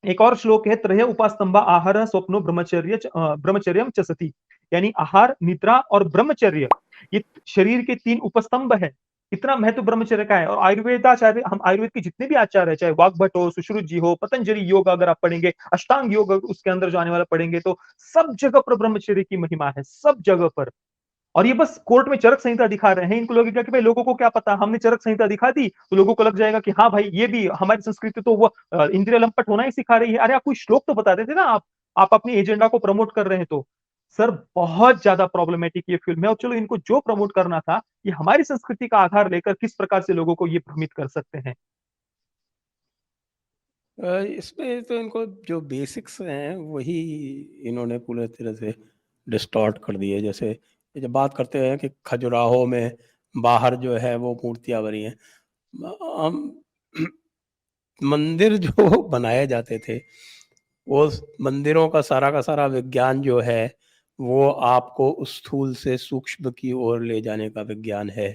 एक और श्लोक है, त्रय उपास्तंभा आहार स्वप्नो ब्रह्मचर्यम च सति, यानी आहार, निद्रा और ब्रह्मचर्य, ये शरीर के 3 उपस्तंभ है। इतना महत्व ब्रह्मचर्य का है। और आयुर्वेदाचार्य, हम आयुर्वेद के जितने भी आचार्य है, चाहे वाग्भट हो, सुश्रुत जी हो, पतंजलि योग अगर आप पढ़ेंगे, अष्टांग योग उसके अंदर जो आने वाला पढ़ेंगे, तो सब जगह पर ब्रह्मचर्य की महिमा है, सब जगह पर। और ये बस कोर्ट में चरक संहिता दिखा रहे हैं, इनको लगेगा कि भाई लोगों को क्या पता, हमने चरक संहिता दिखा दी तो लोगों को लग जाएगा कि हाँ भाई ये भी हमारी संस्कृति तो वो इंद्रिय लंपट होना ही सिखा रही है। अरे आप कोई श्लोक तो बता देते ना, आप अपनी एजेंडा को प्रमोट कर रहे हैं तो। सर बहुत ज्यादा प्रॉब्लमेटिक ये फिल्म है। और चलो इनको जो प्रमोट करना था, ये हमारी संस्कृति का आधार लेकर किस प्रकार से लोगों को ये भ्रमित कर सकते हैं। इसमें तो इनको जो बेसिक्स हैं वही इन्होंने पूरे तरह से डिस्टॉर्ट कर दिए। जैसे ये जब बात करते हैं कि खजुराहो में बाहर जो है वो मूर्तियां बनी हैं, हम मंदिर जो बनाए जाते थे, वो मंदिरों का सारा विज्ञान जो है वो आपको स्थूल से सूक्ष्म की ओर ले जाने का विज्ञान है।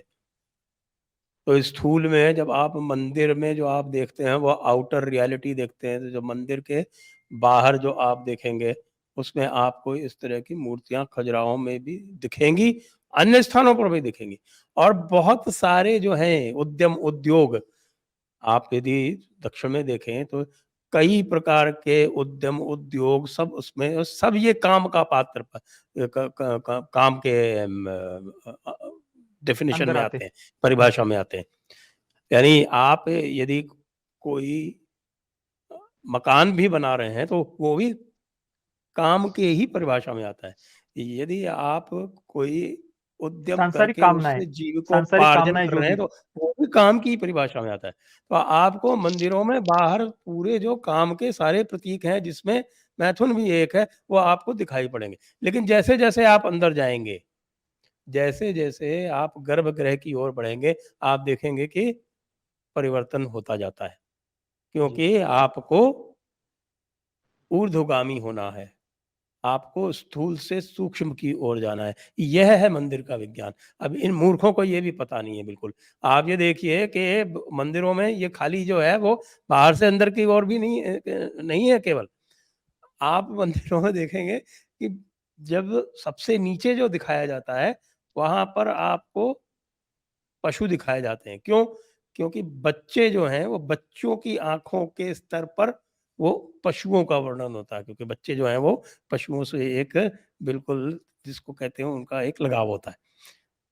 तो स्थूल में जब आप मंदिर में जो आप देखते हैं वो आउटर रियलिटी देखते हैं, तो जो मंदिर के बाहर जो आप देखेंगे उसमें आपको इस तरह की मूर्तियाँ खजुराहो में भी दिखेंगी, अन्य स्थानों पर भी दिखेंगी। और बहुत सारे जो हैं उद्यम, उद्योग, आप यदि दक्षिण में देखें तो कई प्रकार के उद्यम, उद्योग सब उसमें, और सब ये काम का पात्र प क क क काम के डेफिनिशन अंदर में आते आते हैं। हैं, हाँ परिभाषा जी। में आते हैं। यानी आप यदि कोई मकान भी बना रहे हैं, तो वो भी काम के ही परिभाषा में आता है। यदि आप कोई उद्यम सांसारिक करके कामनाएँ, उससे सांसारिक जीविकोपार्जन कामनाएँ कर जो रहे हैं, भी। तो वो भी काम की परिभाषा में आता है। तो आपको मंदिरों में बाहर पूरे जो काम के सारे प्रतीक हैं, जिसमें मैथुन भी एक है, वो आपको दिखाई पड़ेंगे। लेकिन जैसे-जैसे आप अंदर जाएँगे, जैसे-जैसे आप गर्भगृह की ओर बढ़ेंगे, आप देखेंगे कि परिवर्तन होता जाता है। जी। क्योंकि आपको ऊर्ध्वगामी होना है। आपको स्थूल से सूक्ष्म की ओर जाना है। यह है मंदिर का विज्ञान। अब इन मूर्खों को ये भी पता नहीं है बिल्कुल। आप ये देखिए कि ब मंदिरों में ये खाली जो है वो बाहर से अंदर की ओर भी नहीं है केवल। आप मंदिरों में देखेंगे कि जब सबसे नीचे जो दिखाया जाता है, वहाँ पर आपको पशु दिखाए जाते हैं। क्यों? क्योंकि बच्चे जो हैं वो बच्चों की आँखों के स्तर पर वो पशुओं का वर्णन होता है, क्योंकि बच्चे जो हैं वो पशुओं से एक बिल्कुल जिसको कहते हैं उनका एक लगाव होता है।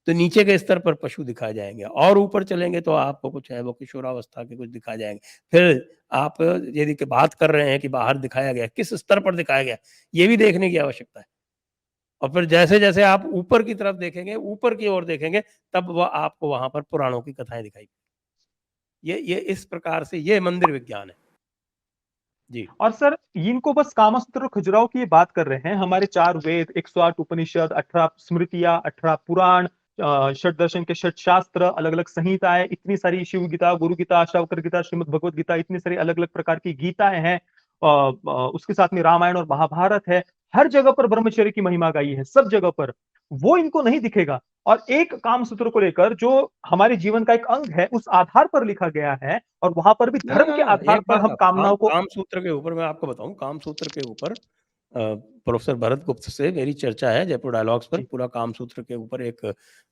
तो नीचे के स्तर पर पशु दिखाए जाएँगे और ऊपर चलेंगे तो आपको कुछ है वो किशोरावस्था के कुछ दिखाए जाएँगे। फिर आप यदि कि बात कर रहे हैं कि बाहर दिखाया गया है, किस स्तर पर दिखाया गया है, ये भी देखने की आवश्यकता है। और फिर जैसे-जैसे आप ऊपर की तरफ देखेंगे, ऊपर की ओर देखेंगे, तब वह आपको वहाँ पर पुराणों की कथाएँ दिखाई, ये इस प्रकार से ये मंदिर विज्ञान है। जी। और सर इनको बस कामसूत्र और खजुराहो की ये बात कर रहे हैं। हमारे 4 वेद, 108 उपनिषद, 18 स्मृतियाँ, 18 पुराण, षट दर्शन के षट शास्त्र, अलग-अलग संहिताएँ, इतनी सारी शिव गीता, गुरु गीता, अष्टावक्र गीता, श्रीमद् भगवत गीता, इतनी सारी अलग-अलग प्रकार की गीताएँ हैं। उसके साथ में रामायण और महाभारत है। हर जगह पर ब्रह्मचर्य की महिमा गाई है, सब जगह पर। वो इनको नहीं दिखेगा। और एक कामसूत्र को लेकर जो हमारे जीवन का एक अंग है, उस आधार पर लिखा गया है और वहाँ पर भी ना, धर्म ना, के ना, आधार एक पर बात हम आप कामनाओं को। कामसूत्र के ऊपर मैं आपको बताऊँ, कामसूत्र के ऊपर प्रोफ़ेसर भरत गुप्त से मेरी चर्चा है जयपुर डायलॉग्स पर, जी। पूरा कामसूत्र के ऊपर एक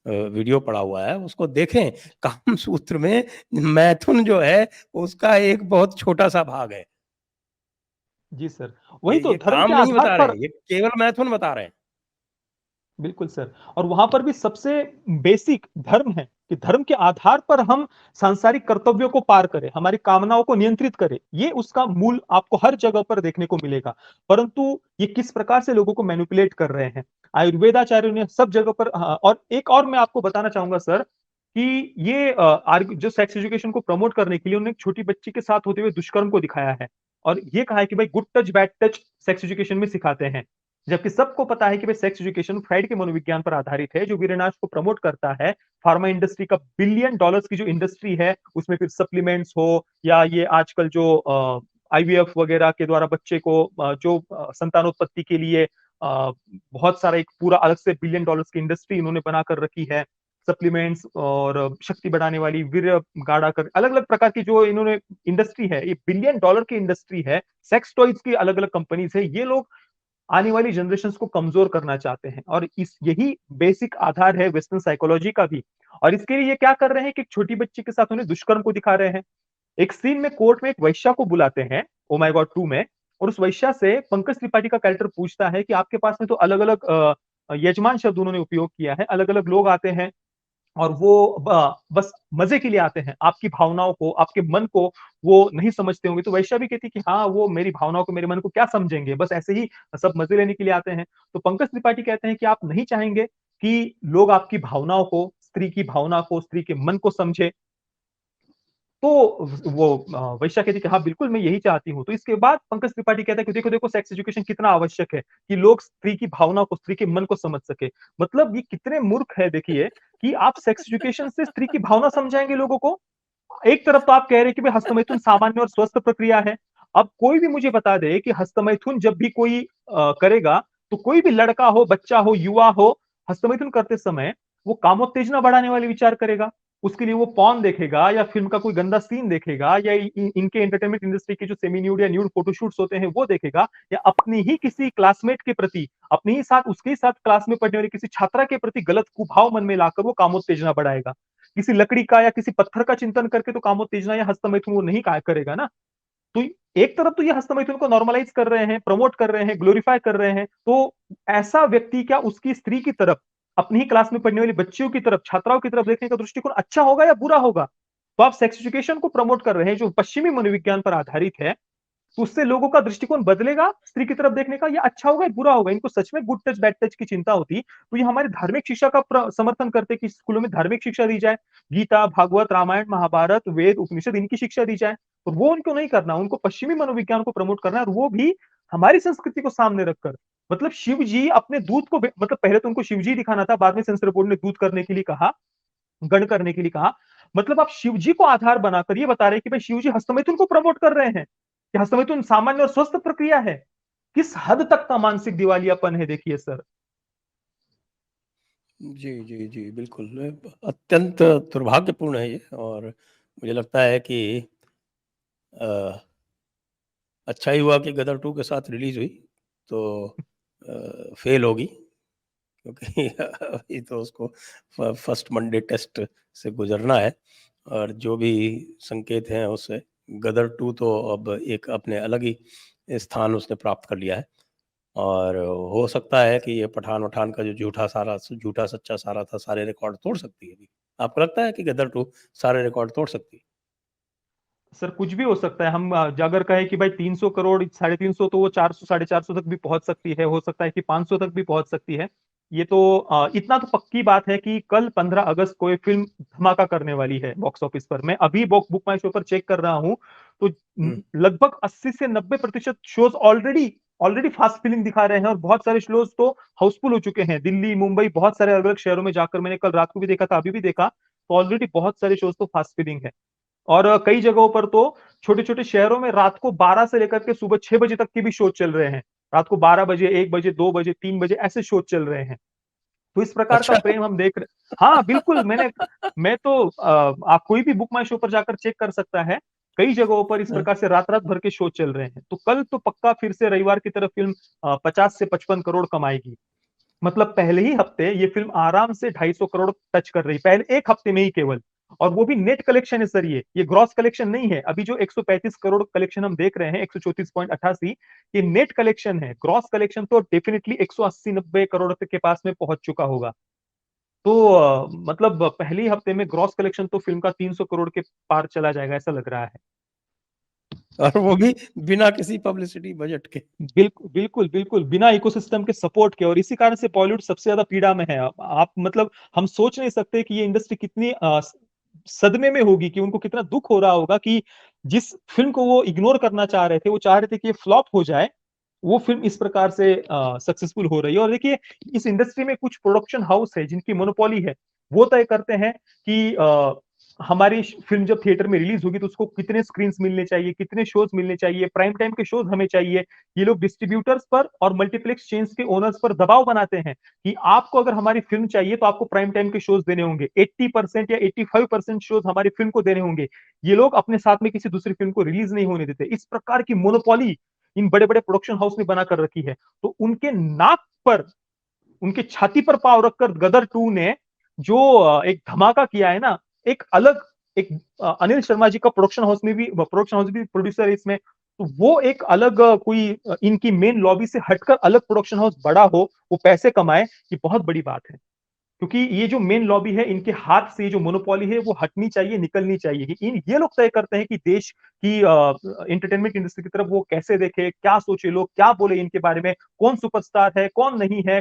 वीडियो पड़ा हुआ है, उसको देखें। कामसूत्र में मैथुन जो है, उसका एक बहुत छोटा-सा भाग है। जी सर, वही तो ये धर्म काम के नहीं आधार बता रहे पर। हैं, ये केवल मैथुन बता रहे हैं। बिल्कुल सर। और वहाँ पर भी सबसे बेसिक धर्म है कि धर्म के आधार पर हम सांसारिक कर्तव्यों को पार करें, हमारी कामनाओं को नियंत्रित करें, ये उसका मूल आपको हर जगह पर देखने को मिलेगा। परंतु ये किस प्रकार से लोगों को मैनिपुलेट कर रहे हैं, आयुर्वेदाचार्यों ने सब जगह पर। और एक और मैं आपको बताना चाहूँगा सर कि ये जो सेक्स एजुकेशन को प्रमोट करने के लिए उन्होंने एक छोटी बच्ची के साथ होते हुए दुष्कर्म को दिखाया है और ये कहा है कि भाई good touch, bad touch sex education में सिखाते हैं। जबकि सबको पता है कि भाई सेक्स एजुकेशन फ्राइड के मनोविज्ञान पर आधारित है, जो वीरनाश को प्रमोट करता है। फार्मा इंडस्ट्री का बिलियन डॉलर्स की जो इंडस्ट्री है, उसमें फिर सप्लीमेंट्स हो या ये आजकल जो आईवीएफ वगैरह के द्वारा बच्चे को जो संतानोत्पत्ति के लिए बहुत सारा एक पूरा अलग से बिलियन डॉलर्स की इंडस्ट्री इन्होंने बनाकर रखी है। सप्लीमेंट्स और शक्ति बढ़ाने वाली, वीर्य गाढ़ा कर अलग-अलग प्रकार की जो इन्होंने इंडस्ट्री है, ये बिलियन डॉलर की इंडस्ट्री है। सेक्स टॉयज की अलग-अलग कंपनीज है। ये लोग आने वाली जनरेशंस को कमजोर करना चाहते हैं और इस यही बेसिक आधार है वेस्टर्न साइकोलॉजी का भी। और इसके लिए ये क्या कर रहे हैं कि एक छोटी बच्ची के साथ उन्हें दुष्कर्म को दिखा रहे हैं। एक सीन में कोर्ट में एक वैश्या को बुलाते हैं, ओ माय गॉड 2 में। और उस वैश्या से पंकज त्रिपाठी का कैरेक्टर पूछता है कि आपके पास में तो अलग-अलग यजमान शब्द उन्होंने उपयोग किया है, अलग-अलग लोग आते हैं और वो बस मजे के लिए आते हैं। आपकी भावनाओं को, आपके मन को वो नहीं समझते होंगे। तो वैश्या भी कहती है कि हाँ, वो मेरी भावनाओं को, मेरे मन को क्या समझेंगे? बस ऐसे ही सब मजे लेने के लिए आते हैं। तो पंकज त्रिपाठी कहते हैं कि आप नहीं चाहेंगे कि लोग आपकी भावनाओं को, स्त्री की भावना को, स्त्री के मन को समझे। तो वो वैश्या कहती है कि हाँ, बिल्कुल मैं यही चाहती हूँ। तो इसके बाद पंकज त्रिपाठी कहता है कि देखो, देखो सेक्स एजुकेशन कितना आवश्यक है कि लोग स्त्री की भावना को, स्त्री के मन को समझ सके। मतलब ये कितने मूर्ख है देखिए कि आप सेक्स एजुकेशन से स्त्री की भावना समझाएँगे लोगों को। एक तरफ तो आप कह रहे हैं कि भाई हस्तमैथुन सामान्य और स्वस्थ प्रक्रिया है। अब कोई भी मुझे बता दे कि हस्तमैथुन जब भी कोई करेगा, तो कोई भी लड़का हो, बच्चा हो, युवा हो, हस्तमैथुन करते समय वो कामोत्तेजना बढ़ाने वाले विचार करेगा। उसके लिए वो पॉर्न देखेगा या फिल्म का कोई गंदा सीन देखेगा या इनके एंटरटेनमेंट इंडस्ट्री के जो सेमी न्यूड या न्यूड फोटोशूट्स होते हैं वो देखेगा, या अपनी ही किसी क्लासमेट के प्रति, अपने ही साथ उसके ही साथ क्लास में पढ़ने वाली किसी छात्रा के प्रति गलत कुभाव मन में लाकर वो कामोत्तेजना बढ़ाएगा। किसी लकड़ी का या किसी पत्थर का चिंतन करके तो कामोत्तेजना या हस्तमैथुन वो नहीं करेगा ना। तो एक तरफ तो ये हस्तमैथुन को नॉर्मलाइज कर रहे हैं, प्रमोट कर रहे हैं, ग्लोरीफाई कर रहे हैं, तो ऐसा व्यक्ति क्या उसकी स्त्री की तरफ, अपनी ही क्लास में पढ़ने वाली बच्चियों की तरफ, छात्राओं की तरफ देखने का दृष्टिकोण अच्छा होगा या बुरा होगा? तो आप सेक्स एजुकेशन को प्रमोट कर रहे हैं जो पश्चिमी मनोविज्ञान पर आधारित है, तो उससे लोगों का दृष्टिकोण बदलेगा स्त्री की तरफ देखने का, या अच्छा होगा या बुरा होगा? इनको सच में गुड टच बैड टच की चिंता होती तो ये हमारी धार्मिक शिक्षा का समर्थन करते कि स्कूलों में धार्मिक शिक्षा दी जाए, गीता, भागवत, रामायण, महाभारत, वेद, उपनिषद इनकी शिक्षा दी जाए। तो वो उनको नहीं करना, उनको पश्चिमी मनोविज्ञान को प्रमोट करना है, और वो भी हमारी संस्कृति को सामने रखकर। मतलब शिव जी अपने दूत को मतलब पहले तो उनको शिव जी दिखाना था, बाद में सेंसर बोर्ड ने दूत करने के लिए कहा, गण करने के लिए कहा। मतलब आप शिव जी को आधार बनाकर ये बता रहे हैं कि भाई शिव जी हस्तमैथुन को प्रमोट कर रहे हैं कि हस्तमैथुन सामान्य और स्वस्थ प्रक्रिया है। किस हद तक का मानसिक दिवालियापन है देखिए सर। जी, जी, जी, बिल्कुल। अत्यंत दुर्भाग्यपूर्ण है ये, और मुझे लगता है कि अ, अच्छा ही हुआ कि गदर 2 के साथ रिलीज़ हुई, तो फ़ेल होगी, क्योंकि अभी तो उसको फर्स्ट मंडे टेस्ट से गुज़रना है, और जो भी संकेत हैं उससे गदर 2 तो अब एक अपने अलग ही स्थान उसने प्राप्त कर लिया है। और हो सकता है कि ये पठान-वठान का जो झूठा-सच्चा सारा था, सारे रिकॉर्ड तोड़ सकती है अभी। आपको लगता है कि गदर 2 सारे रिकॉर्ड तोड़ सकती है? सर कुछ भी हो सकता है। हम अगर कहें कि भाई 300 करोड़, 350 तो वो 400 साढ़े 400 तक भी पहुंच सकती है, हो सकता है कि 500 तक भी पहुंच सकती है। ये तो इतना तो पक्की बात है कि कल 15 अगस्त को ये फिल्म धमाका करने वाली है बॉक्स ऑफिस पर। मैं अभी बुक माई शो पर चेक कर रहा हूं, तो हुँ। लगभग 80 से 90% shows already already fast filling दिखा रहे हैं, और बहुत सारे शोज तो हाउसफुल हो चुके हैं। दिल्ली, मुंबई, बहुत सारे अलग अलग शहरों में जाकर मैंने कल रात को भी देखा था, अभी भी देखा, तो ऑलरेडी बहुत सारे शोज तो फास्ट फिलिंग है। और कई जगहों पर तो छोटे-छोटे शहरों में रात को 12 से लेकर के सुबह 6 बजे तक के भी शो चल रहे हैं। रात को 12 बजे, 1 बजे, 2 बजे, 3 बजे ऐसे शो चल रहे हैं। तो इस प्रकार का अच्छा। प्रेम हम देख रहे। हाँ, बिल्कुल मैं तो आप कोई भी बुक माई शो पर जाकर चेक कर सकता है। कई जगहों पर इस प्रकार से रात-रात भर के शो चल रहे हैं। तो कल तो पक्का फिर से रविवार की तरह फ़िल्म 50 से 55 करोड़ कमाएगी। मतलब पहले ही हफ्ते ये फिल्म आराम से 250 करोड़ टच कर रही, पहले एक हफ्ते में ही केवल। और वो भी नेट कलेक्शन है सर, ये ग्रॉस कलेक्शन नहीं है। अभी जो 135 करोड़ कलेक्शन हम देख रहे हैं, 134.88, ये नेट कलेक्शन है। ग्रॉस कलेक्शन तो डेफिनेटली 180-90 करोड़ तक के पास में पहुंच चुका होगा। तो मतलब पहले ही हफ्ते में ग्रॉस कलेक्शन तो फिल्म का 300 करोड़ के पार चला जाएगा, ऐसा लग रहा है। और वो भी बिना किसी पब्लिसिटी बजट के। बिल्कुल, बिल्कुल, बिना इकोसिस्टम के सपोर्ट के, और इसी कारण से बॉलीवुड सबसे ज़्यादा पीड़ा में है। आप मतलब हम सोच नहीं सकते कि ये इंडस्ट्री कितनी सदमे में होगी, कि उनको कितना दुःख हो रहा होगा कि जिस फ़िल्म को वो इग्नोर करना चाह रहे थे, वो चाह रहे थे कि ये फ्लॉप हो जाए, वो फ़िल्म इस प्रकार से सक्सेसफुल हो रही है। और देखिए, इस इंडस्ट्री में कुछ प्रोडक्शन हाउस है जिनकी मोनोपोली है। वो तय करते हैं कि हमारी फ़िल्म जब थिएटर में रिलीज़ होगी तो उसको कितने स्क्रीन्स मिलने चाहिए, कितने शोज़ मिलने चाहिए, प्राइम टाइम के शोज़ हमें चाहिए। ये लोग डिस्ट्रीब्यूटर्स पर और मल्टीप्लेक्स चेन्स के ओनर्स पर दबाव बनाते हैं कि आपको अगर हमारी फ़िल्म चाहिए तो आपको प्राइम टाइम के शोज़ देने होंगे। 80% या 85% शोज़ हमारी फ़िल्म को देने होंगे। ये लोग अपने साथ में किसी दूसरी फ़िल्म को रिलीज़ नहीं होने देते। इस प्रकार की मोनोपोली इन बड़े-बड़े प्रोडक्शन हाउस ने बना कर रखी है। तो उनके नाक पर, उनकी छाती पर पाँव रखकर गदर 2 ने जो एक धमाका किया है ना, एक अलग एक अनिल शर्मा जी का प्रोडक्शन हाउस भी प्रोड्यूसर है इसमें। तो वो एक अलग इनकी मेन लॉबी से हटकर अलग प्रोडक्शन हाउस बड़ा हो, वो पैसे कमाए, ये बहुत बड़ी बात है। क्योंकि ये जो मेन लॉबी है, इनके हाथ से ये जो मोनोपोली है वो हटनी चाहिए, निकलनी चाहिए। ये लोग तय करते हैं कि देश की एंटरटेनमेंट इंडस्ट्री की तरफ वो कैसे देखे, क्या सोचे लोग, क्या बोले इनके बारे में, कौन सुपरस्टार है, कौन नहीं है,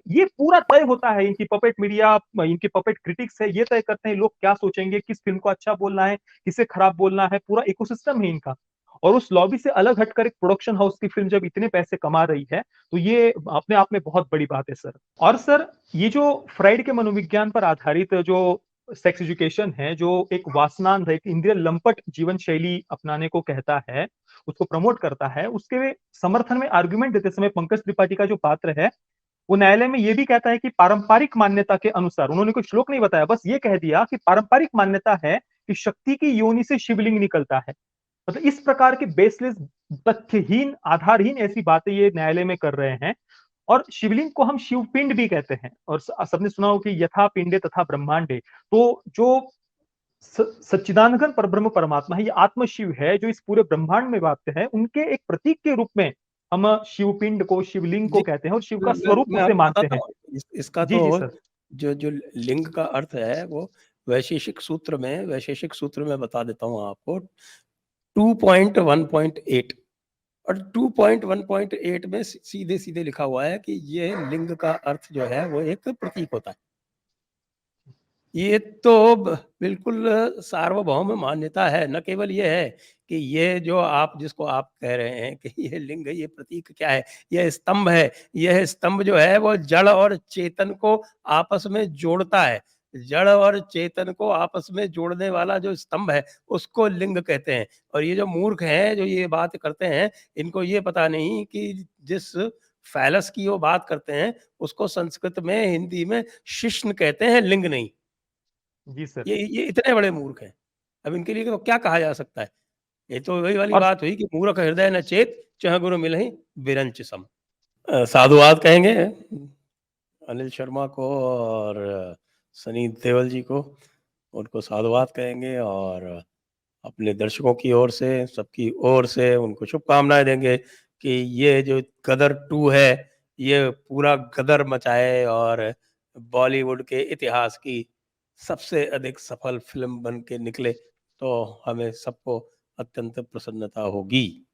ये पूरा तय होता है। इनकी पपेट मीडिया, इनके पपेट क्रिटिक्स है, ये तय करते हैं लोग क्या सोचेंगे, किस फिल्म को अच्छा बोलना है, किसे खराब बोलना है, पूरा इकोसिस्टम है इनका। और उस लॉबी से अलग हटकर एक प्रोडक्शन हाउस की फिल्म जब इतने पैसे कमा रही है, तो ये अपने आप में बहुत बड़ी बात है सर। और सर, ये जो फ्राइड के मनोविज्ञान पर आधारित जो सेक्स एजुकेशन है, जो एक वासनांध है, एक इंद्रिय लंपट जीवन शैली अपनाने को कहता है, उसको प्रमोट करता है, उसके समर्थन में आर्गुमेंट देते समय पंकज त्रिपाठी का जो पात्र है, वो न्यायालय में ये भी कहता है कि पारंपरिक मान्यता के अनुसार, उन्होंने कोई श्लोक नहीं बताया, बस ये कह दिया कि पारंपरिक मान्यता है कि शक्ति की योनि से शिवलिंग निकलता है। मतलब इस प्रकार के बेसलेस, तथ्यहीन, आधारहीन ऐसी बातें ये न्यायालय में कर रहे हैं। और शिवलिंग को हम शिवपिंड भी कहते हैं, और सबने सुना हो कि यथा पिंडे तथा ब्रह्मांडे। तो जो सच्चिदानंद परब्रह्म परमात्मा है, ये आत्म शिव है जो इस पूरे ब्रह्मांड में व्याप्त है, उनके एक प्रतीक के रूप में हम शिवपिंड को, शिवलिंग को जी, कहते हैं और शिव का स्वरूप मैं उसे आपको मानते बताता हैं। हूँ। इसका जी, तो जी सर। जो लिंग का अर्थ है वो वैशेषिक सूत्र में बता देता हूँ आपको। 2.1.8 और 2.1.8 में सीधे-सीधे लिखा हुआ है कि ये लिंग का अर्थ जो है वो एक प्रतीक होता है। ये तो बिल्कुल सार्वभौम मान्यता है। न केवल ये है कि ये जो आप जिसको आप कह रहे हैं कि ये लिंग है, ये प्रतीक क्या है? यह स्तंभ है। यह स्तंभ जो है वो जड़ और चेतन को आपस में जोड़ता है। जड़ और चेतन को आपस में जोड़ने वाला जो स्तंभ है उसको लिंग कहते हैं। और ये जो मूर्ख हैं जो ये बात करते हैं, इनको ये पता नहीं कि जिस फ़ैलस की वो बात करते हैं उसको संस्कृत में, हिंदी में शिश्न कहते हैं, लिंग नहीं। जी सर। ये इतने बड़े मूर्ख हैं। अब इनके लिए तो क्या कहा जा सकता है? ये तो वही वाली और बात हुई कि मूर्ख हृदय न चेत, चह गुरु मिलहि बिरंच सम। साधुवाद कहेंगे अनिल शर्मा को और सनी देओल जी को। उनको साधुवाद कहेंगे और अपने दर्शकों की ओर से, सबकी ओर से उनको शुभकामनाएँ देंगे कि ये जो गदर 2 है, ये पूरा गदर मचाए और बॉलीवुड के इतिहास की सबसे अधिक सफल फ़िल्म बन के निकले, तो हमें सबको अत्यंत प्रसन्नता होगी।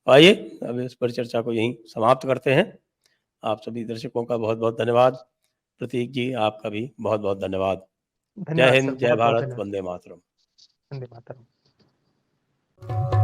आइए, अब इस परिचर्चा को यहीं समाप्त करते हैं। आप सभी दर्शकों का बहुत-बहुत धन्यवाद। प्रतीक जी, आपका भी बहुत-बहुत धन्यवाद। जय धन्यवाद सर, हिंद, जय बहुत बहुत भारत, धन्यवाद। वंदे मातरम। वंदे मातरम।